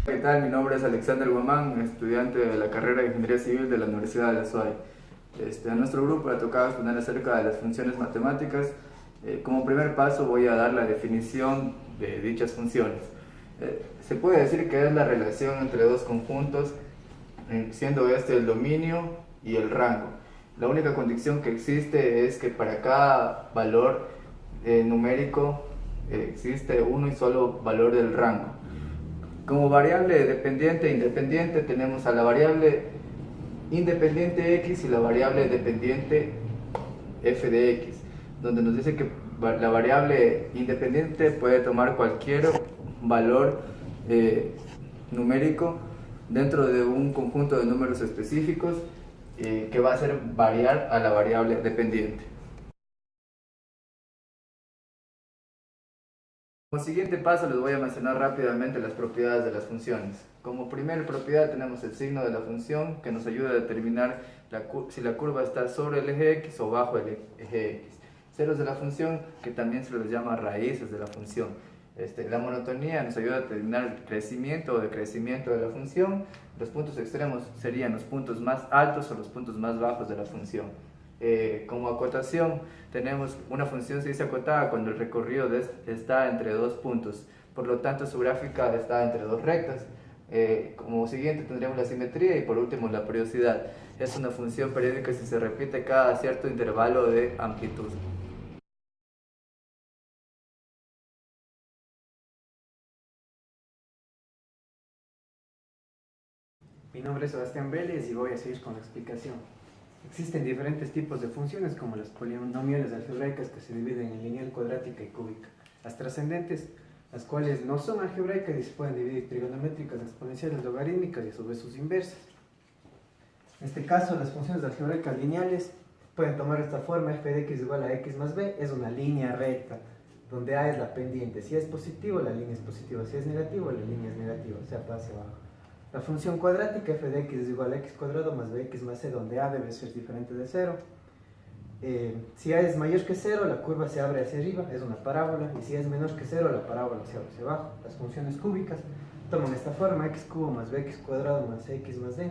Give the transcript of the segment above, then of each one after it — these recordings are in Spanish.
¿Qué tal? Mi nombre es Alexander Guamán, estudiante de la carrera de Ingeniería Civil de la Universidad de la SUAY. A nuestro grupo le tocaba exponer acerca de las funciones matemáticas. Como primer paso voy a dar la definición de dichas funciones. Se puede decir que es la relación entre dos conjuntos, siendo este el dominio y el rango. La única condición que existe es que para cada valor numérico existe uno y solo valor del rango. Como variable dependiente e independiente tenemos a la variable independiente x y la variable dependiente f de x, donde nos dice que la variable independiente puede tomar cualquier valor numérico dentro de un conjunto de números específicos que va a hacer variar a la variable dependiente. Como siguiente paso les voy a mencionar rápidamente las propiedades de las funciones. Como primera propiedad tenemos el signo de la función que nos ayuda a determinar si la curva está sobre el eje x o bajo el eje x. Ceros de la función, que también se les llama raíces de la función. La monotonía nos ayuda a determinar el crecimiento o decrecimiento de la función. Los puntos extremos serían los puntos más altos o los puntos más bajos de la función. Como acotación, tenemos una función se dice acotada cuando el recorrido está entre dos puntos, por lo tanto su gráfica está entre dos rectas. Como siguiente tendremos la simetría y por último la periodicidad. Es una función periódica si se repite cada cierto intervalo de amplitud. Mi nombre es Sebastián Vélez y voy a seguir con la explicación. Existen diferentes tipos de funciones como las polinomiales algebraicas que se dividen en lineal, cuadrática y cúbica. Las trascendentes, las cuales no son algebraicas y se pueden dividir trigonométricas, exponenciales, logarítmicas y a su vez sus inversas. En este caso, las funciones algebraicas lineales pueden tomar esta forma: f de x igual a x más b, es una línea recta, donde a es la pendiente. Si es positivo, la línea es positiva; si es negativo, la línea es negativa, o sea, pasa hacia abajo. La función cuadrática f de x es igual a x cuadrado más bx más c, donde a debe ser diferente de 0. Si a es mayor que 0, la curva se abre hacia arriba, es una parábola, y si es menor que 0, la parábola se abre hacia abajo. Las funciones cúbicas toman esta forma: x cubo más bx cuadrado más x más d,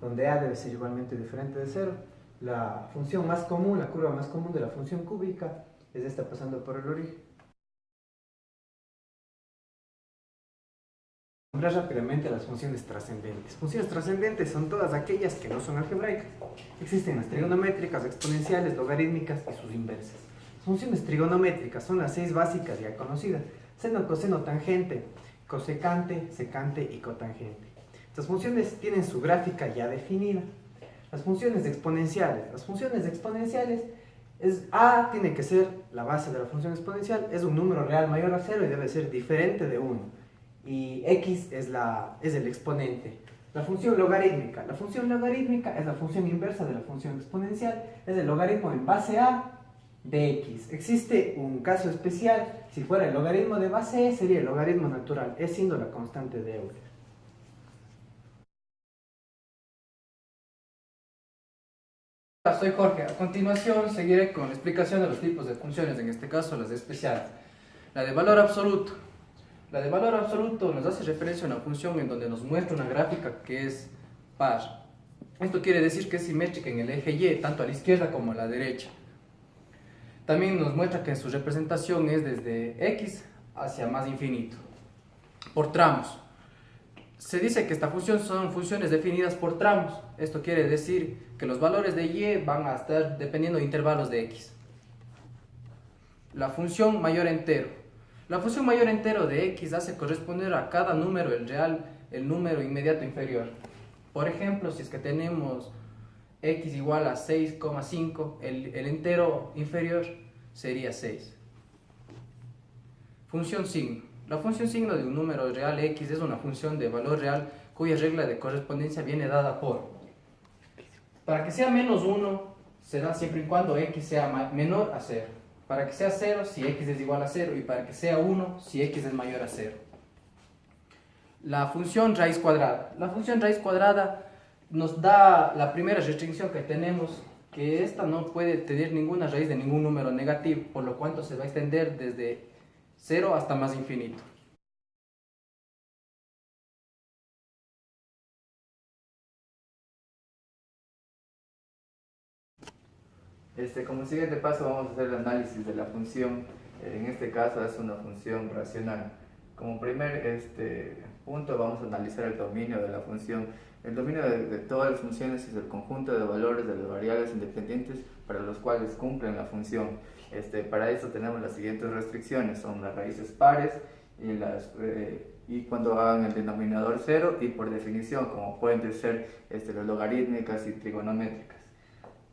donde a debe ser igualmente diferente de 0. La función más común, la curva más común de la función cúbica es esta pasando por el origen. Nombrar rápidamente las funciones trascendentes. Funciones trascendentes son todas aquellas que no son algebraicas. Existen las trigonométricas, exponenciales, logarítmicas y sus inversas. Funciones trigonométricas son las 6 básicas ya conocidas: seno, coseno, tangente, cosecante, secante y cotangente. Estas funciones tienen su gráfica ya definida. Las funciones exponenciales. Las funciones exponenciales a tiene que ser la base de la función exponencial, es un número real mayor a 0 y debe ser diferente de 1. Y x es el exponente. La función logarítmica. La función logarítmica es la función inversa de la función exponencial, es el logaritmo en base a de x. Existe un caso especial: si fuera el logaritmo de base e, sería el logaritmo natural, e siendo la constante de Euler. Hola, soy Jorge. A continuación seguiré con la explicación de los tipos de funciones, en este caso las especiales. La de valor absoluto. La de valor absoluto nos hace referencia a una función en donde nos muestra una gráfica que es par. Esto quiere decir que es simétrica en el eje Y, tanto a la izquierda como a la derecha. También nos muestra que su representación es desde x hacia más infinito, por tramos. Se dice que esta función son funciones definidas por tramos. Esto quiere decir que los valores de y van a estar dependiendo de intervalos de x. La función mayor entero. La función mayor entero de x hace corresponder a cada número el real, el número inmediato inferior. Por ejemplo, si es que tenemos x igual a 6,5, el entero inferior sería 6. Función signo. La función signo de un número real x es una función de valor real cuya regla de correspondencia viene dada por: para que sea menos 1 será siempre y cuando x sea menor a 0. Para que sea 0 si x es igual a 0, y para que sea 1 si x es mayor a 0. La función raíz cuadrada. La función raíz cuadrada nos da la primera restricción que tenemos, que esta no puede tener ninguna raíz de ningún número negativo, por lo cual se va a extender desde 0 hasta más infinito. Como siguiente paso vamos a hacer el análisis de la función. En este caso es una función racional. Como primer punto vamos a analizar el dominio de la función. El dominio de todas las funciones es el conjunto de valores de las variables independientes para los cuales cumplen la función. Para eso tenemos las siguientes restricciones, son las raíces pares y cuando hagan el denominador cero, y por definición como pueden ser las logarítmicas y trigonométricas.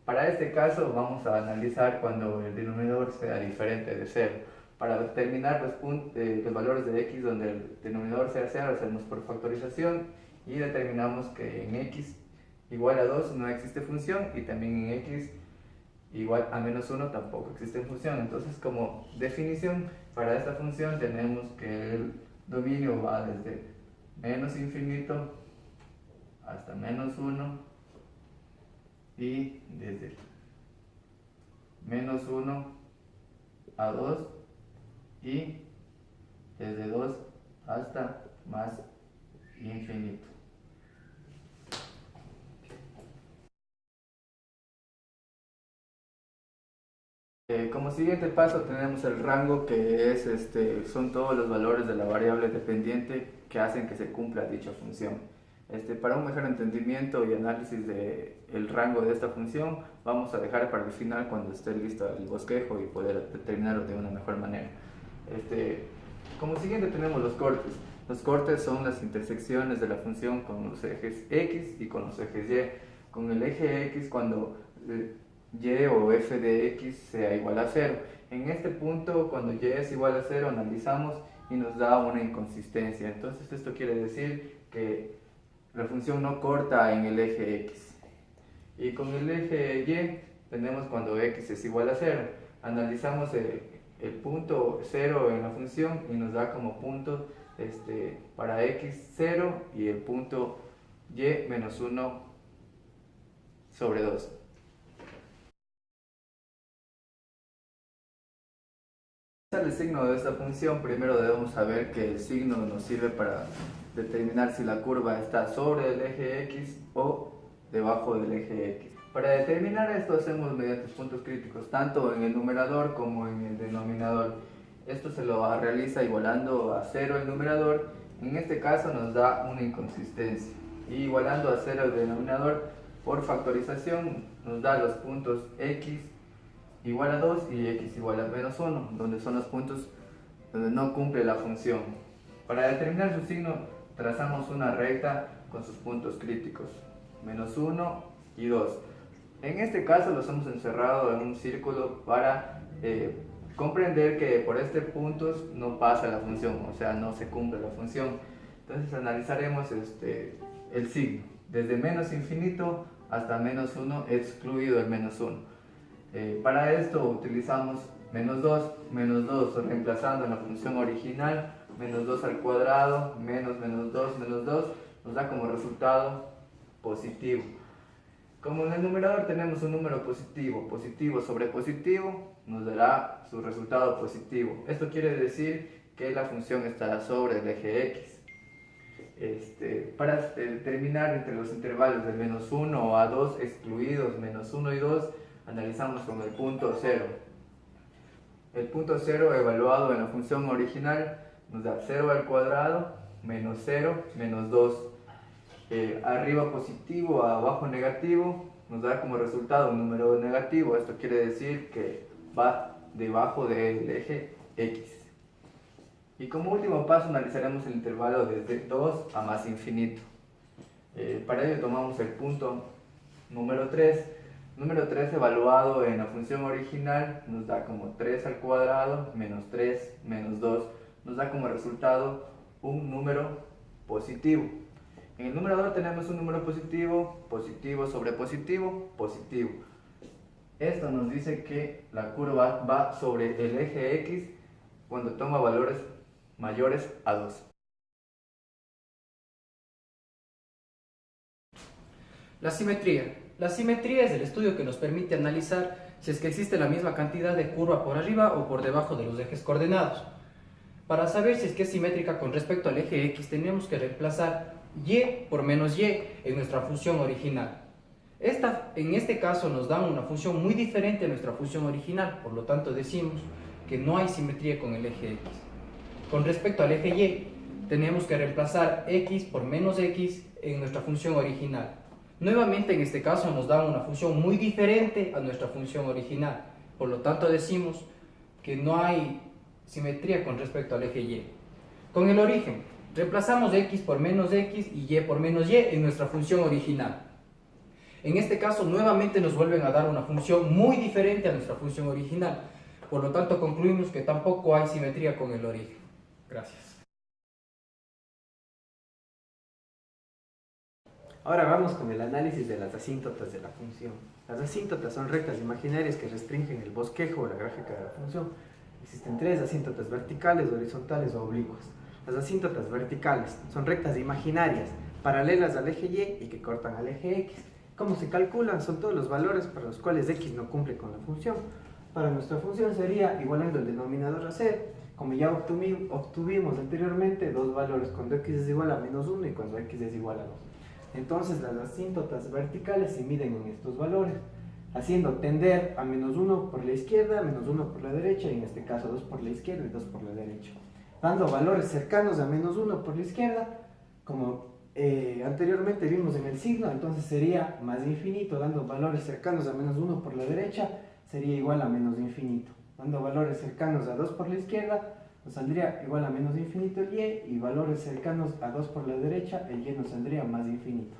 Para este caso vamos a analizar cuando el denominador sea diferente de 0. Para determinar los valores de x donde el denominador sea 0, hacemos por factorización y determinamos que en x igual a 2 no existe función, y también en x igual a menos 1 tampoco existe función. Entonces, como definición para esta función tenemos que el dominio va desde menos infinito hasta menos 1, y desde menos 1 a 2, y desde 2 hasta más infinito. Como siguiente paso tenemos el rango, que es son todos los valores de la variable dependiente que hacen que se cumpla dicha función. Para un mejor entendimiento y análisis del rango de esta función, vamos a dejar para el final, cuando esté listo el bosquejo, y poder determinarlo de una mejor manera. Como siguiente tenemos los cortes. Los cortes son las intersecciones de la función con los ejes x y con los ejes y. Con el eje x cuando y o f de x sea igual a 0. En este punto, cuando y es igual a 0, analizamos y nos da una inconsistencia. Entonces esto quiere decir que la función no corta en el eje x. Y con el eje y tenemos cuando x es igual a 0. Analizamos el punto 0 en la función y nos da como punto para x 0 y el punto y menos 1 sobre 2. El signo de esta función, primero debemos saber que el signo nos sirve para determinar si la curva está sobre el eje x o debajo del eje x. Para determinar esto hacemos mediante puntos críticos, tanto en el numerador como en el denominador. Esto se lo realiza igualando a 0 el numerador. En este caso nos da una inconsistencia. Y igualando a 0 el denominador por factorización nos da los puntos x igual a 2 y x igual a menos 1, donde son los puntos donde no cumple la función. Para determinar su signo trazamos una recta con sus puntos críticos, menos 1 y 2. En este caso los hemos encerrado en un círculo para comprender que por este punto no pasa la función, o sea, no se cumple la función. Entonces analizaremos el signo, desde menos infinito hasta menos 1, excluido el menos 1. Para esto utilizamos menos 2, reemplazando en la función original, menos 2 al cuadrado, menos 2, nos da como resultado positivo. Como en el numerador tenemos un número positivo, positivo sobre positivo nos dará su resultado positivo. Esto quiere decir que la función estará sobre el eje x. Para determinar entre los intervalos de menos 1 a 2 excluidos menos 1 y 2, analizamos con el punto 0. El punto 0 evaluado en la función original nos da 0 al cuadrado, menos 0, menos 2. Arriba positivo, abajo negativo, nos da como resultado un número negativo. Esto quiere decir que va debajo del eje x. Y como último paso analizaremos el intervalo desde 2 a más infinito. Para ello tomamos el punto número 3. Número 3 evaluado en la función original nos da como 3 al cuadrado, menos 3, menos 2. Nos da como resultado un número positivo. En el numerador tenemos un número positivo, positivo sobre positivo, positivo. Esto nos dice que la curva va sobre el eje x cuando toma valores mayores a 2. La simetría. La simetría es el estudio que nos permite analizar si es que existe la misma cantidad de curva por arriba o por debajo de los ejes coordenados. Para saber si es que es simétrica con respecto al eje x, tenemos que reemplazar y por menos y en nuestra función original. En este caso nos dan una función muy diferente a nuestra función original, por lo tanto decimos que no hay simetría con el eje X. Con respecto al eje Y, tenemos que reemplazar X por menos X en nuestra función original. Nuevamente en este caso nos dan una función muy diferente a nuestra función original, por lo tanto decimos que no hay simetría con respecto al eje Y. Con el origen, reemplazamos X por menos X y Y por menos Y en nuestra función original. En este caso, nuevamente nos vuelven a dar una función muy diferente a nuestra función original. Por lo tanto, concluimos que tampoco hay simetría con el origen. Gracias. Ahora vamos con el análisis de las asíntotas de la función. Las asíntotas son rectas imaginarias que restringen el bosquejo o la gráfica de la función. Existen tres asíntotas: verticales, horizontales o oblicuas. Las asíntotas verticales son rectas imaginarias, paralelas al eje Y y que cortan al eje X. ¿Cómo se calculan? Son todos los valores para los cuales X no cumple con la función. Para nuestra función sería igualando el denominador a 0. Como ya obtuvimos anteriormente, dos valores cuando X es igual a menos 1 y cuando X es igual a 2. Entonces las asíntotas verticales se miden en estos valores, haciendo tender a menos 1 por la izquierda, menos 1 por la derecha, y en este caso 2 por la izquierda y 2 por la derecha. Dando valores cercanos a menos 1 por la izquierda, como anteriormente vimos en el signo, entonces sería más infinito. Dando valores cercanos a menos 1 por la derecha, sería igual a menos infinito. Dando valores cercanos a 2 por la izquierda, nos saldría igual a menos infinito el Y, y valores cercanos a 2 por la derecha, el Y nos saldría más infinito.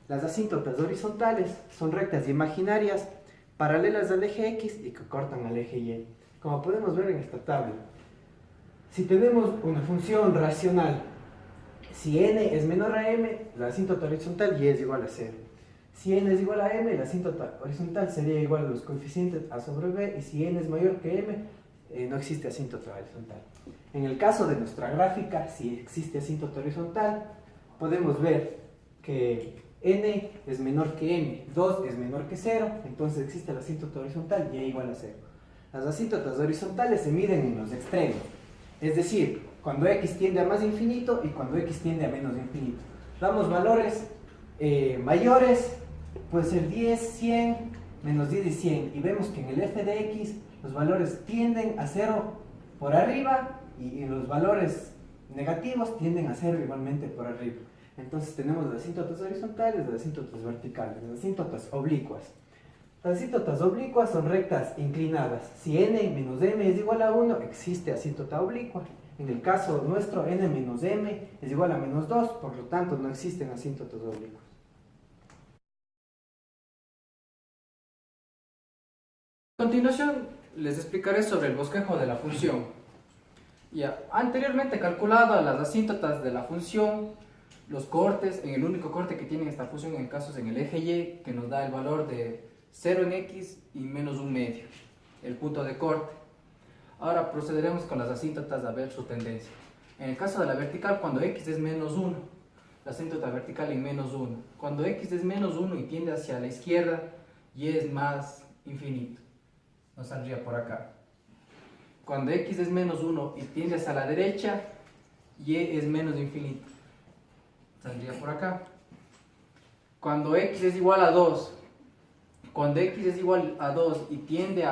Las asíntotas horizontales son rectas imaginarias, paralelas al eje X y que cortan al eje Y. Como podemos ver en esta tabla, si tenemos una función racional, si n es menor a m, la asíntota horizontal y es igual a 0. Si n es igual a m, la asíntota horizontal sería igual a los coeficientes a sobre b, y si n es mayor que m, no existe asíntota horizontal. En el caso de nuestra gráfica, si existe asíntota horizontal, podemos ver que n es menor que m, 2 es menor que 0, entonces existe la asíntota horizontal y igual a 0. Las asíntotas horizontales se miden en los extremos, es decir, cuando x tiende a más infinito y cuando x tiende a menos infinito. Damos valores mayores, puede ser 10, 100, menos 10 y 100, y vemos que en el f de x los valores tienden a 0 por arriba y los valores negativos tienden a 0 igualmente por arriba. Entonces tenemos las asíntotas horizontales, las asíntotas verticales, las asíntotas oblicuas. Las asíntotas oblicuas son rectas inclinadas. Si n menos m es igual a 1, existe asíntota oblicua. En el caso nuestro, n menos m es igual a menos 2, por lo tanto no existen asíntotas oblicuas. A continuación les explicaré sobre el bosquejo de la función. Ya, anteriormente calculado las asíntotas de la función, los cortes, en el único corte que tiene esta función en el caso es en el eje Y, que nos da el valor de 0 en x y menos 1 medio, el punto de corte. Ahora procederemos con las asíntotas a ver su tendencia. En el caso de la vertical, cuando x es menos 1, la asíntota vertical en menos 1. Cuando x es menos 1 y tiende hacia la izquierda, y es más infinito. Nos saldría por acá. Cuando x es menos 1 y tiende hacia la derecha, y es menos infinito. Saldría por acá. Cuando x es igual a 2, cuando x es igual a 2 y tiende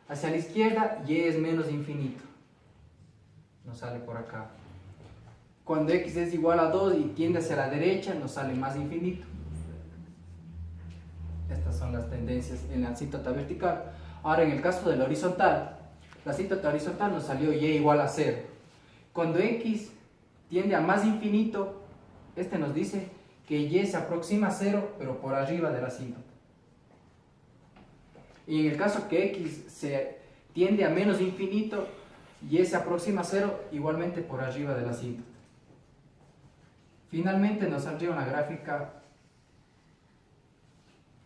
hacia la izquierda, y es menos infinito. Nos sale por acá. Cuando x es igual a 2 y tiende hacia la derecha, nos sale más infinito. Estas son las tendencias en la asíntota vertical. Ahora en el caso de la horizontal, la asíntota horizontal nos salió y igual a 0. Cuando x tiende a más infinito, este nos dice que y se aproxima a 0, pero por arriba de la asíntota. Y en el caso que x se tiende a menos infinito, y se aproxima a 0, igualmente por arriba de la asíntota. Finalmente nos saldría una gráfica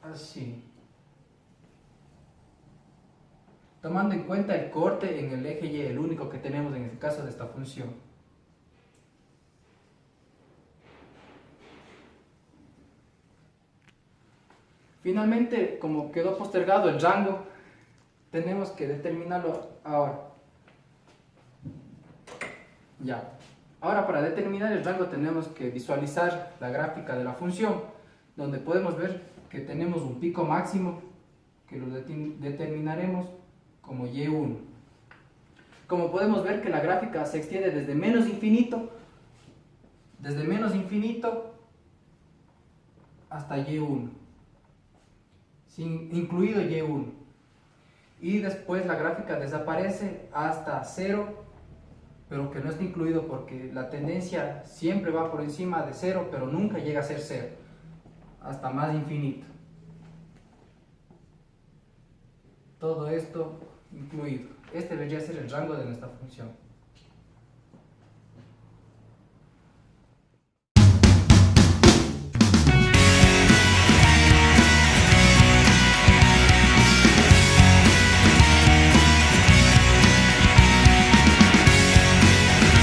así. Tomando en cuenta el corte en el eje Y, el único que tenemos en el caso de esta función. Finalmente, como quedó postergado el rango, tenemos que determinarlo ahora. Ya. Ahora, para determinar el rango tenemos que visualizar la gráfica de la función, donde podemos ver que tenemos un pico máximo que lo determinaremos como Y1. Como podemos ver que la gráfica se extiende desde menos infinito hasta Y1, incluido Y1. Y después la gráfica desaparece hasta 0, pero que no está incluido porque la tendencia siempre va por encima de 0, pero nunca llega a ser 0, hasta más infinito. Todo esto incluido. Este debería ser el rango de nuestra función.